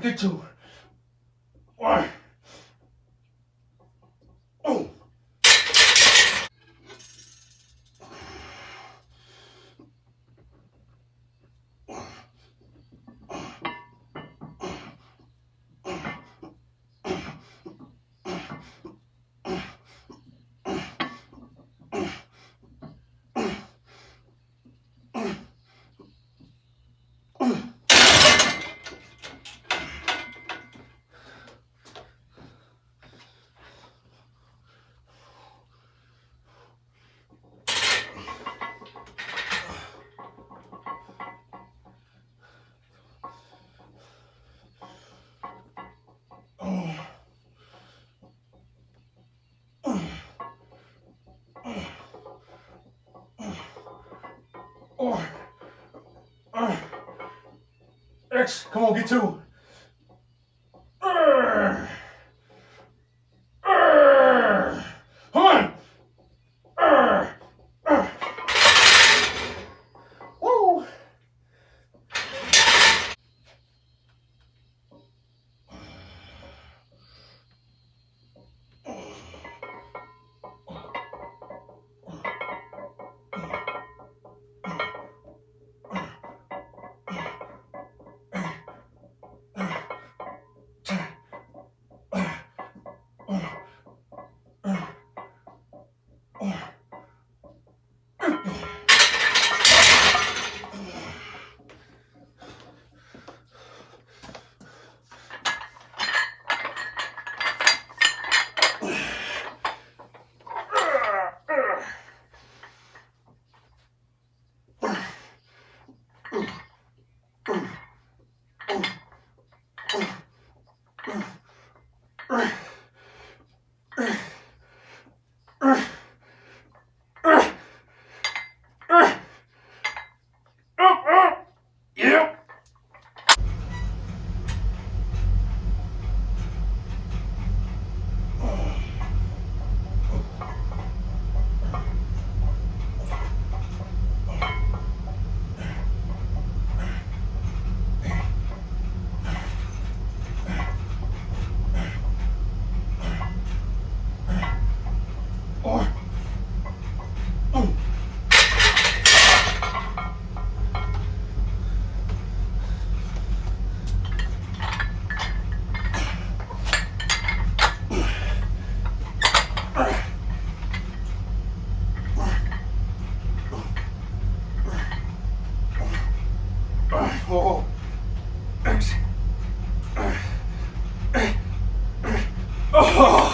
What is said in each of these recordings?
Get 2. 1. Oh. X, come on, get 2. Come on. Woo. Yep. Oh. X. Oh.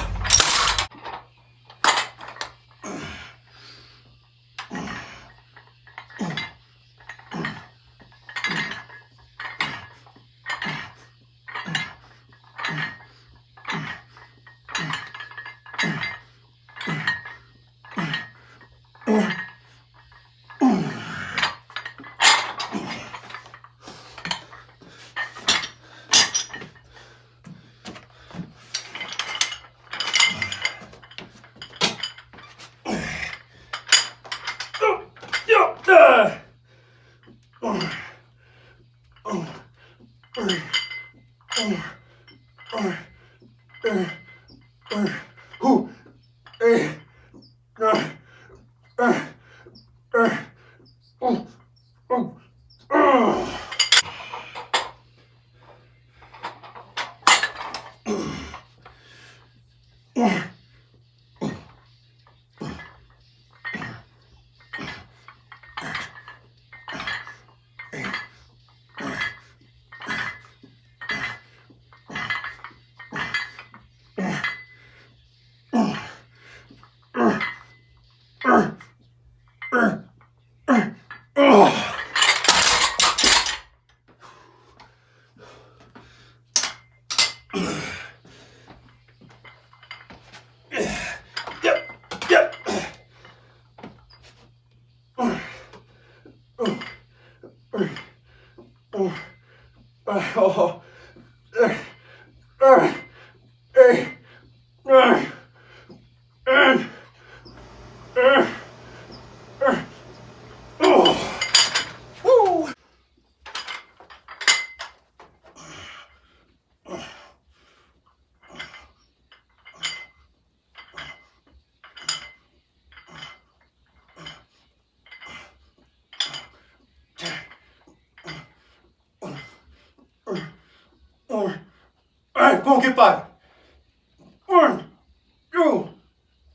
Oh. Come on, get 5. 1, 2,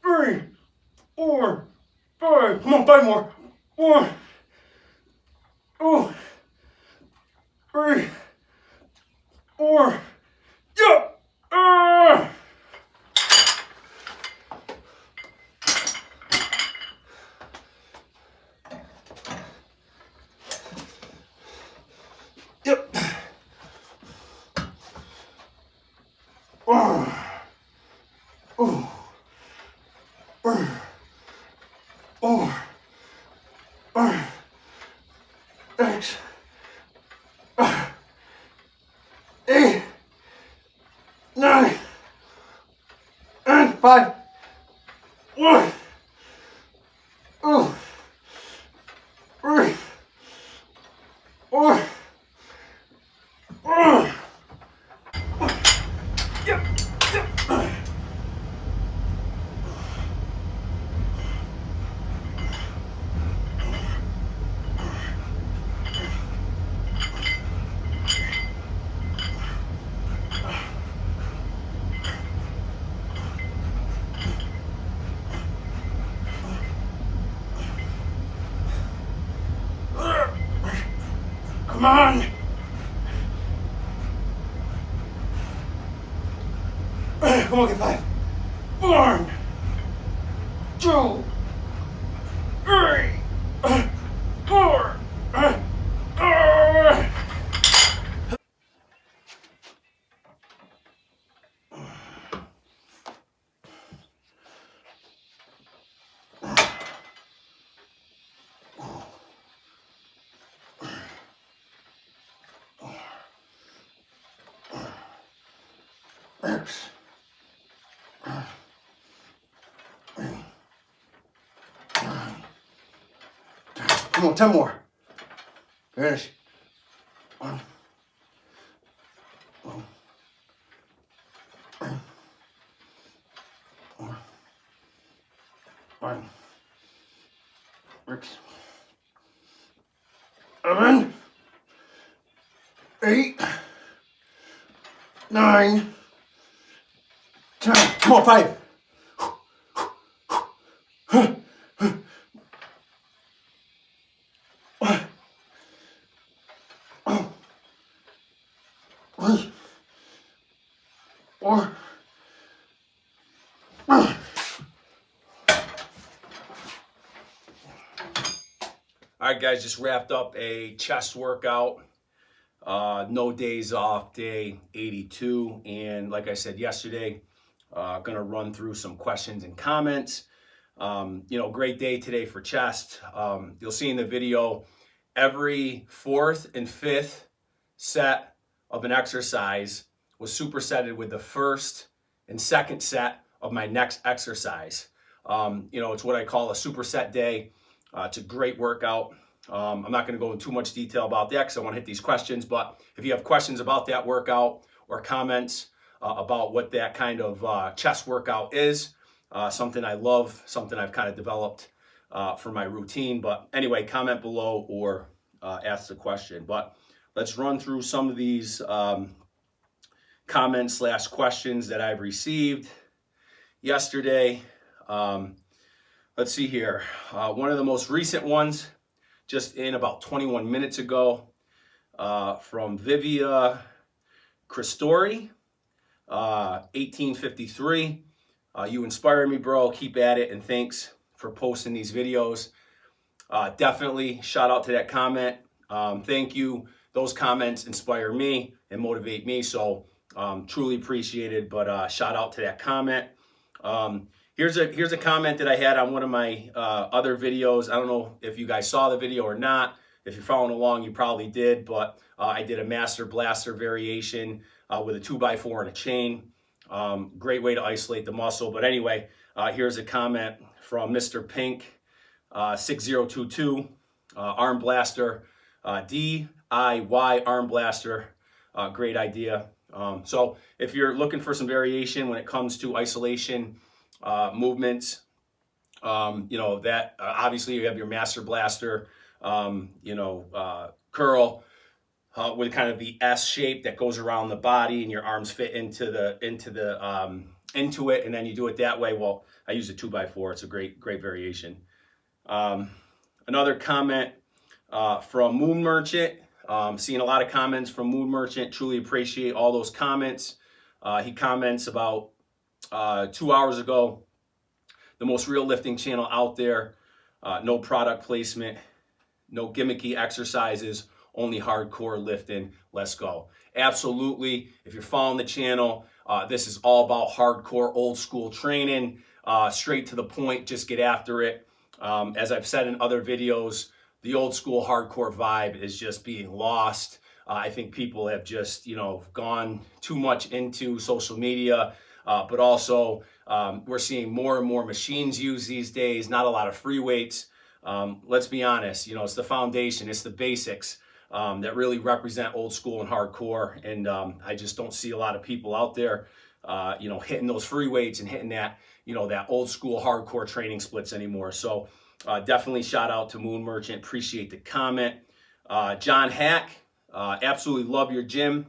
3, 4, 5. Come on, 5 more. 1, 2, 3, 4. Yeah. Yep. Thanks. 8, 9, and 5. 1, 2, 3, 4. Yep. Yep. Come on. Come on, get 5. 1, 2, 3, 4. X. Come on, 10 more. Finish. 1. 1. 6. 7. 8. 9. 10. Come on, 5. Four. All right, guys, just wrapped up a chest workout. No days off, day 82. And like I said yesterday, gonna run through some questions and comments. Great day today for chest. You'll see in the video, every 4th and 5th set of an exercise was supersetted with the 1st and 2nd set of my next exercise. It's what I call a superset day. It's a great workout. I'm not going to go into too much detail about that because I want to hit these questions. But if you have questions about that workout or comments about what that kind of chest workout is, something I love, something I've kind of developed for my routine. But anyway, comment below or ask the question. But let's run through some of these comments / questions that I've received yesterday. Let's see here. One of the most recent ones, just in about 21 minutes ago, from Vivia Christori, 1853. You inspire me, bro. Keep at it, and thanks for posting these videos. Definitely shout out to that comment. Thank you. Those comments inspire me and motivate me, so truly appreciated. But shout out to that comment. Here's a comment that I had on one of my other videos. I don't know if you guys saw the video or not. If you're following along, you probably did. But I did a Master Blaster variation with a 2x4 and a chain. Great way to isolate the muscle. But anyway, here's a comment from Mr. Pink 6022, arm blaster, DIY arm blaster. Great idea. So if you're looking for some variation when it comes to isolation movements, that obviously you have your Master Blaster, curl. with kind of the S shape that goes around the body, and your arms fit into it, and then you do it that way. Well, I use a 2x4. It's a great variation. Another comment from Moon Merchant. Seeing a lot of comments from Moon Merchant. Truly appreciate all those comments. He comments about 2 hours ago, the most real lifting channel out there. No product placement, no gimmicky exercises, only hardcore lifting. Let's go. Absolutely. If you're following the channel, this is all about hardcore old school training, straight to the point, just get after it. As I've said in other videos, the old school hardcore vibe is just being lost. I think people have just, gone too much into social media, but also we're seeing more and more machines used these days, not a lot of free weights. Let's be honest, it's the foundation, it's the basics that really represent old school and hardcore. And I just don't see a lot of people out there, hitting those free weights and hitting that, that old school hardcore training splits anymore. So definitely shout out to Moon Merchant. Appreciate the comment. John Hack, absolutely love your gym.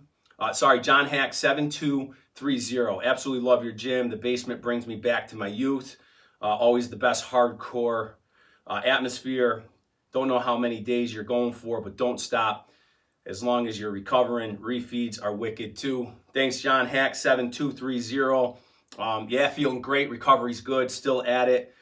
John Hack 7230. Absolutely love your gym. The basement brings me back to my youth. Always the best hardcore atmosphere. Don't know how many days you're going for, but don't stop as long as you're recovering. Refeeds are wicked too. Thanks, John Hack 7230. Yeah, feeling great. Recovery's good. Still at it.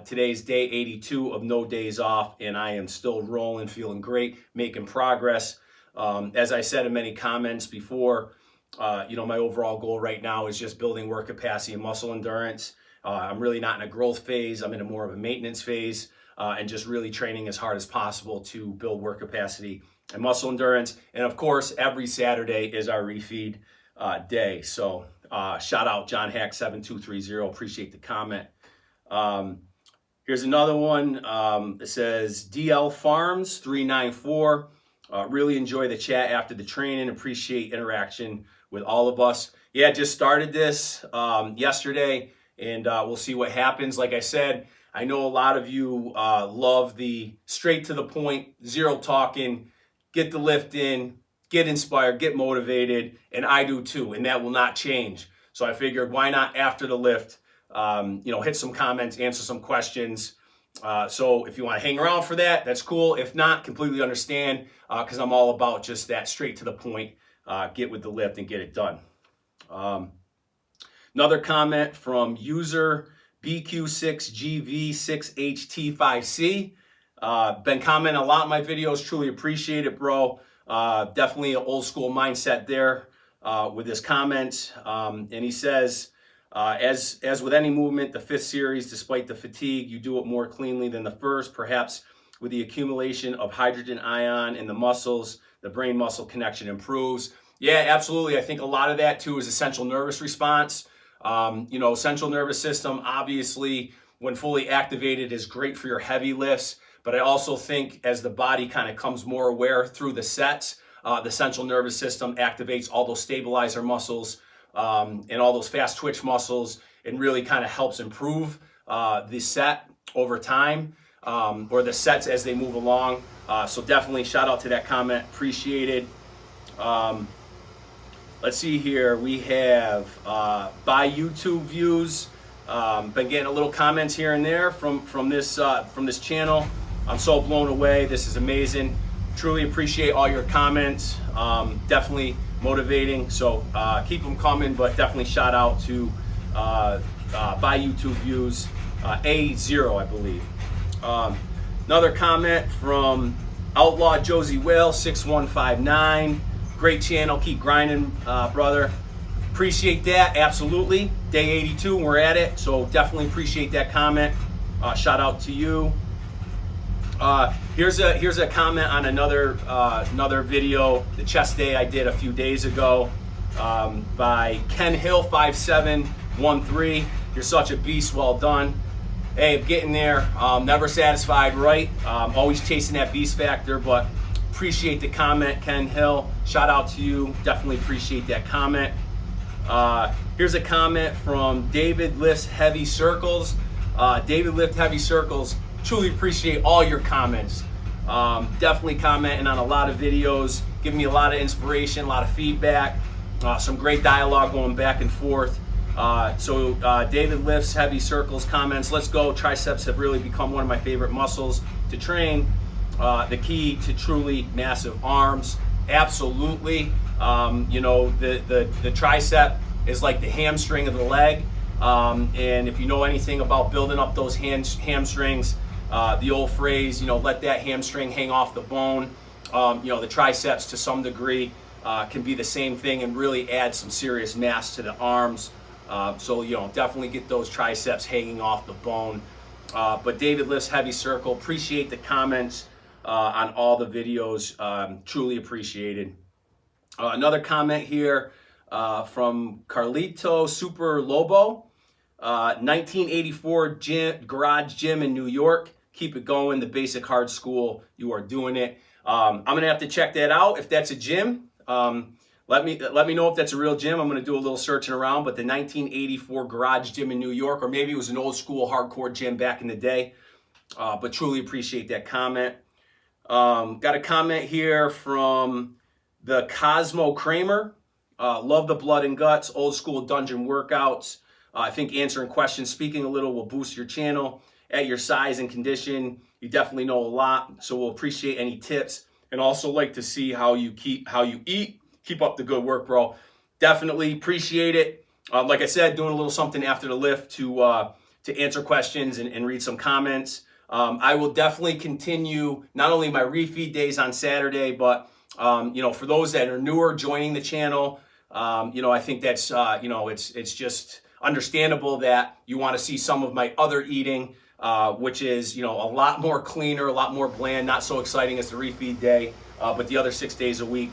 Today's day 82 of no days off, and I am still rolling, feeling great, making progress. As I said in many comments before, my overall goal right now is just building work capacity and muscle endurance. I'm really not in a growth phase. I'm in a more of a maintenance phase, and just really training as hard as possible to build work capacity and muscle endurance. And of course, every Saturday is our refeed day. So shout out John Hack 7230. Appreciate the comment. Here's another one. It says DL Farms 394. Really enjoy the chat after the training. Appreciate interaction with all of us. Yeah, just started this yesterday, and we'll see what happens. Like I said, I know a lot of you love the straight to the point, zero talking, get the lift in, get inspired, get motivated, and I do too, and that will not change. So I figured, why not after the lift, hit some comments, answer some questions. So if you want to hang around for that, that's cool. If not, completely understand, because I'm all about just that straight to the point, get with the lift and get it done. Another comment from user BQ6GV6HT5C. Been commenting a lot in my videos. Truly appreciate it, bro. Definitely an old school mindset there with his comments. And he says, as with any movement, the fifth series, despite the fatigue, you do it more cleanly than the first, perhaps with the accumulation of hydrogen ion in the muscles, the brain-muscle connection improves. Yeah, absolutely. I think a lot of that too is a central nervous response. Central nervous system, obviously, when fully activated, is great for your heavy lifts. But I also think as the body kind of comes more aware through the sets, the central nervous system activates all those stabilizer muscles, and all those fast twitch muscles, and really kind of helps improve the set over time, or the sets as they move along. So definitely shout out to that comment, appreciated. Let's see here, we have by YouTube views, been getting a little comments here and there from this channel. I'm so blown away, this is amazing. Truly appreciate all your comments, definitely motivating, so keep them coming, but definitely shout out to by YouTube views, A0, I believe. Another comment from Outlaw Josie Whale 6159. Great channel, keep grinding, brother. Appreciate that, absolutely. Day 82, and we're at it, so definitely appreciate that comment. Shout out to you. Here's a comment on another video, the chest day I did a few days ago, by Ken Hill 5713. You're such a beast, well done. Hey, I'm getting there. Never satisfied, right? Always chasing that beast factor, but appreciate the comment, Ken Hill. Shout out to you. Definitely appreciate that comment. Here's a comment from David Lifts Heavy Circles. David Lift Heavy Circles. Truly appreciate all your comments. Definitely commenting on a lot of videos. giving me a lot of inspiration, a lot of feedback, some great dialogue going back and forth. David lifts, heavy circles, comments, let's go. Triceps have really become one of my favorite muscles to train. The key to truly massive arms, absolutely. The tricep is like the hamstring of the leg. And if you know anything about building up those hamstrings, the old phrase, let that hamstring hang off the bone. The triceps to some degree can be the same thing and really add some serious mass to the arms. Definitely get those triceps hanging off the bone. But David lifts, heavy circle. Appreciate the comments on all the videos. Truly appreciated. Another comment here from Carlito Super Lobo. 1984 garage gym in New York. Keep it going. The Basic Hard School. You are doing it. I'm gonna have to check that out. If that's a gym, let me know if that's a real gym. I'm gonna do a little searching around. But the 1984 garage gym in New York, or maybe it was an old school hardcore gym back in the day. But truly appreciate that comment. Got a comment here from the Cosmo Kramer. Love the blood and guts, old school dungeon workouts. I think answering questions, speaking a little will boost your channel. At your size and condition, you definitely know a lot, so we'll appreciate any tips. And also like to see how you eat. Keep up the good work, bro. Definitely appreciate it. Like I said, doing a little something after the lift to answer questions and read some comments. I will definitely continue not only my refeed days on Saturday, but for those that are newer joining the channel, I think that's it's just understandable that you want to see some of my other eating, which is a lot more cleaner, a lot more bland, not so exciting as the refeed day, but the other 6 days a week,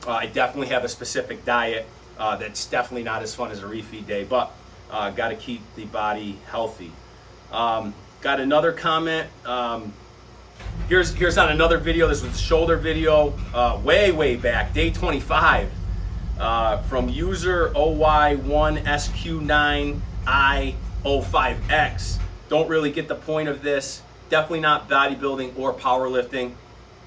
I definitely have a specific diet that's definitely not as fun as a refeed day, but got to keep the body healthy. Got another comment. Here's on another video. This was the shoulder video way back, day 25. From user OY1SQ9I05X. Don't really get the point of this. Definitely not bodybuilding or powerlifting.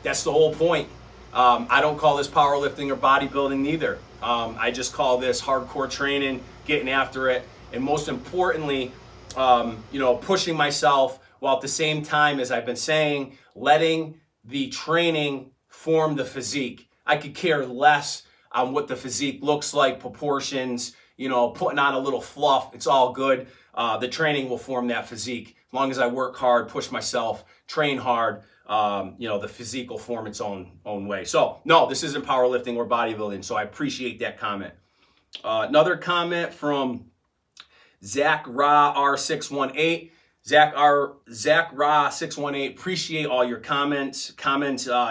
That's the whole point. I don't call this powerlifting or bodybuilding neither. I just call this hardcore training, getting after it, and most importantly, pushing myself while at the same time, as I've been saying, letting the training form the physique. I could care less on what the physique looks like, proportions, putting on a little fluff. It's all good. The training will form that physique. As long as I work hard, push myself, train hard, the physique will form its own way. So no, this isn't powerlifting or bodybuilding. So I appreciate that comment. Another comment from Zach Ra R618. Zach Ra 618, appreciate all your comments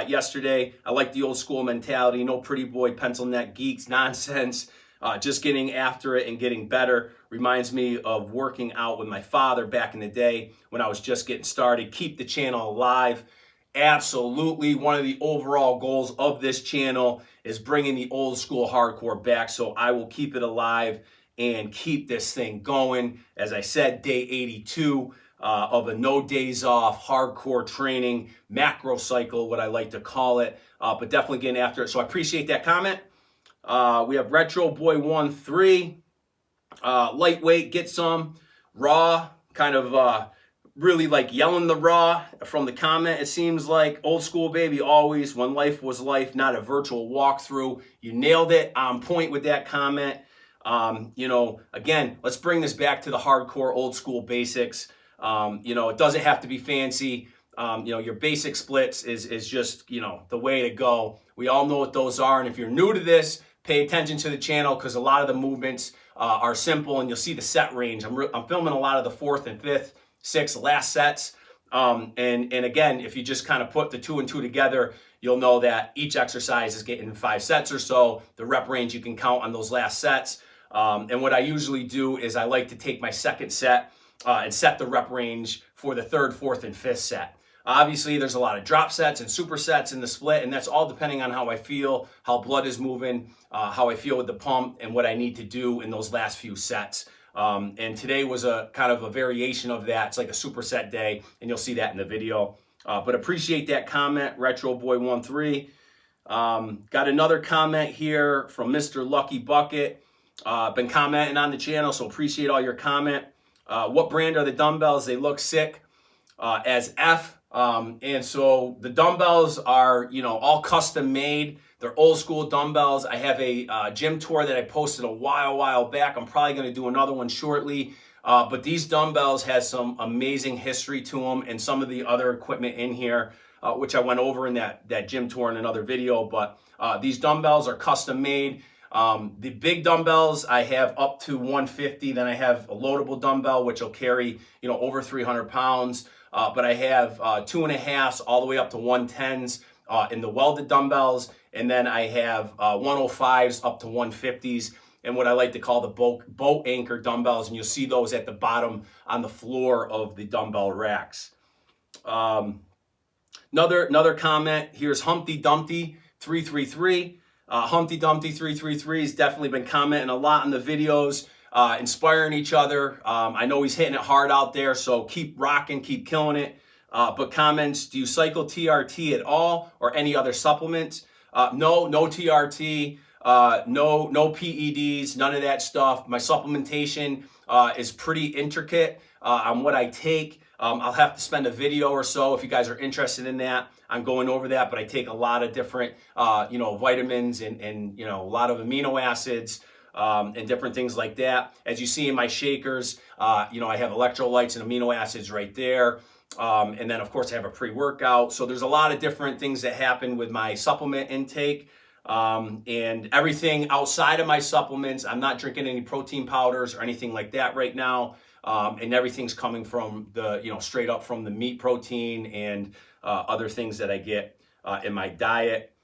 yesterday. I like the old school mentality, no pretty boy pencil neck geeks nonsense, just getting after it and getting better. Reminds me of working out with my father back in the day when I was just getting started. Keep the channel alive. Absolutely, one of the overall goals of this channel is bringing the old school hardcore back, so I will keep it alive and keep this thing going. As I said, day 82 of a no days off hardcore training macro cycle, what I like to call it, but definitely getting after it. So I appreciate that comment. We have Retro Boy 13, lightweight, get some raw, kind of really like yelling the raw from the comment. It seems like old school baby always, when life was life, not a virtual walkthrough. You nailed it, on point with that comment. Again, let's bring this back to the hardcore old school basics. It doesn't have to be fancy. Your basic splits is just, the way to go. We all know what those are. And if you're new to this, pay attention to the channel because a lot of the movements are simple and you'll see the set range. I'm filming a lot of the 4th and 5th, 6th last sets. And again, if you just kind of put the 2 and 2 together, you'll know that each exercise is getting 5 sets or so. The rep range you can count on those last sets. And what I usually do is I like to take my second set and set the rep range for the 3rd, 4th, and 5th set. Obviously, there's a lot of drop sets and supersets in the split, and that's all depending on how I feel, how blood is moving, how I feel with the pump, and what I need to do in those last few sets. And today was a kind of a variation of that. It's like a superset day, and you'll see that in the video. But appreciate that comment, Retro Boy 13. Got another comment here from Mr. Lucky Bucket. Been commenting on the channel, so appreciate all your comment. What brand are the dumbbells? They look sick as F. And so the dumbbells are, all custom made. They're old school dumbbells. I have a gym tour that I posted a while back. I'm probably going to do another one shortly. But these dumbbells has some amazing history to them, and some of the other equipment in here, which I went over in that gym tour in another video. But these dumbbells are custom made. The big dumbbells I have up to 150. Then I have a loadable dumbbell, which will carry, over 300 pounds. But I have 2.5s all the way up to 110s in the welded dumbbells. And then I have 105s up to 150s. And what I like to call the boat anchor dumbbells. And you'll see those at the bottom on the floor of the dumbbell racks. Another comment. Here's Humpty Dumpty 333. Humpty Dumpty 333 has definitely been commenting a lot in the videos, inspiring each other. I know he's hitting it hard out there, so keep rocking, keep killing it. But comments, do you cycle TRT at all or any other supplements? No TRT, no PEDs, none of that stuff. My supplementation is pretty intricate on what I take. I'll have to spend a video or so if you guys are interested in that. I'm going over that, but I take a lot of different, vitamins and a lot of amino acids and different things like that. As you see in my shakers, I have electrolytes and amino acids right there. And then, of course, I have a pre-workout. So there's a lot of different things that happen with my supplement intake. And everything outside of my supplements, I'm not drinking any protein powders or anything like that right now. And everything's coming from the, straight up from the meat protein and other things that I get in my diet.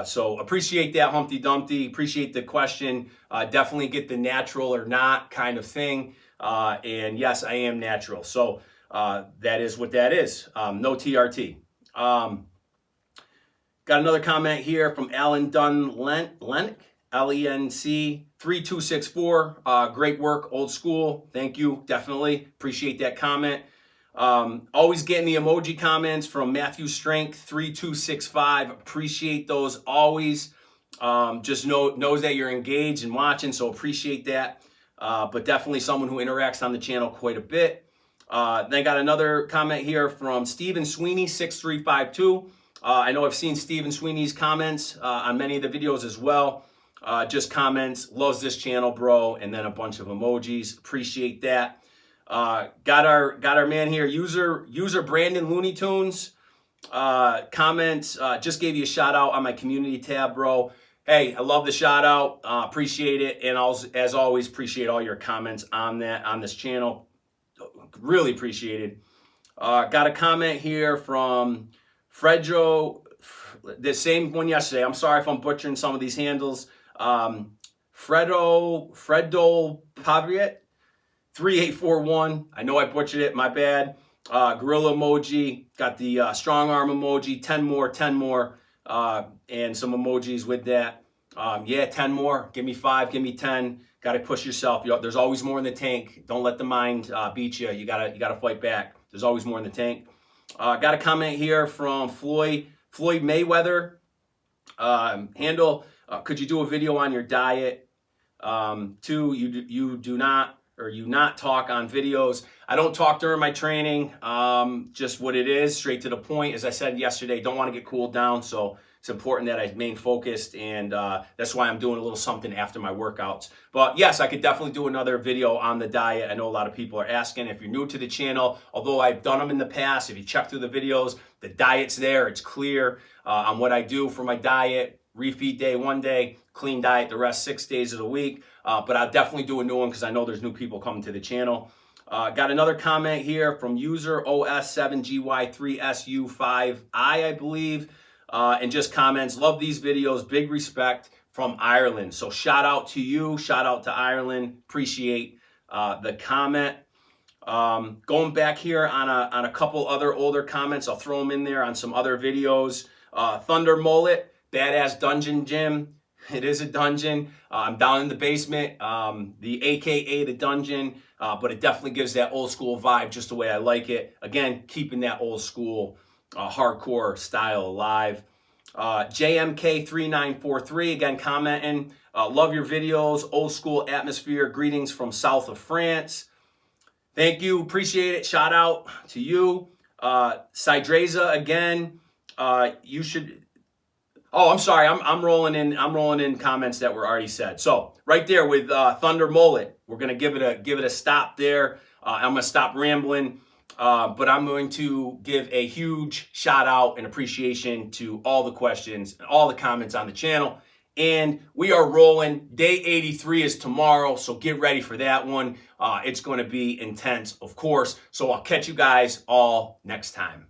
So appreciate that, Humpty Dumpty. Appreciate the question. Definitely get the natural or not kind of thing. And yes, I am natural. So that is what that is. No TRT. Got another comment here from Alan Dunn Lenk, LENC 3264. Great work, old school. Thank you. Definitely appreciate that comment. Always getting the emoji comments from Matthew Strength 3265. Appreciate those always. Just knows that you're engaged and watching, so appreciate that. But definitely someone who interacts on the channel quite a bit. Then got another comment here from Stephen Sweeney 6352. I know I've seen Stephen Sweeney's comments on many of the videos as well. Just comments, loves this channel, bro, and then a bunch of emojis. Appreciate that. Got our man here, user Brandon Looney Tunes. Comments, just gave you a shout out on my community tab, bro. Hey, I love the shout out. Appreciate it, and as always, appreciate all your comments on this channel. Really appreciated. Got a comment here from Fredro, the same one yesterday. I'm sorry if I'm butchering some of these handles. Fredo Pavriet 3841. I know I butchered it. My bad. Gorilla emoji. Got the strong arm emoji. 10 more. And some emojis with that. 10 more. Give me 5. Give me 10. Got to push yourself. There's always more in the tank. Don't let the mind beat you. You gotta fight back. There's always more in the tank. Got a comment here from Floyd Mayweather. Handle, could you do a video on your diet? 2, you do not talk on videos. I don't talk during my training. Just what it is, straight to the point. As I said yesterday, don't want to get cooled down. So it's important that I remain focused, and that's why I'm doing a little something after my workouts. But yes, I could definitely do another video on the diet. I know a lot of people are asking. If you're new to the channel, although I've done them in the past, if you check through the videos, the diet's there. It's clear on what I do for my diet. Refeed day 1 day, clean diet the rest 6 days of the week. But I'll definitely do a new one because I know there's new people coming to the channel. Got another comment here from user OS7GY3SU5I, I believe. And just comments, love these videos, big respect from Ireland. So shout out to you, shout out to Ireland. Appreciate the comment. Going back here on a couple other older comments, I'll throw them in there on some other videos. Thunder Mullet, Badass Dungeon Gym. It is a dungeon. I'm down in the basement, the AKA the dungeon, but it definitely gives that old school vibe just the way I like it. Again, keeping that old school hardcore style alive. JMK3943, again, commenting. Love your videos, old school atmosphere. Greetings from south of France. Thank you, appreciate it. Shout out to you. Sidreza, again, you should... Oh, I'm sorry. I'm rolling in comments that were already said. So right there with Thunder Mullet, we're gonna give it a stop there. I'm gonna stop rambling, but I'm going to give a huge shout out and appreciation to all the questions and all the comments on the channel. And we are rolling. Day 83 is tomorrow, so get ready for that one. It's going to be intense, of course. So I'll catch you guys all next time.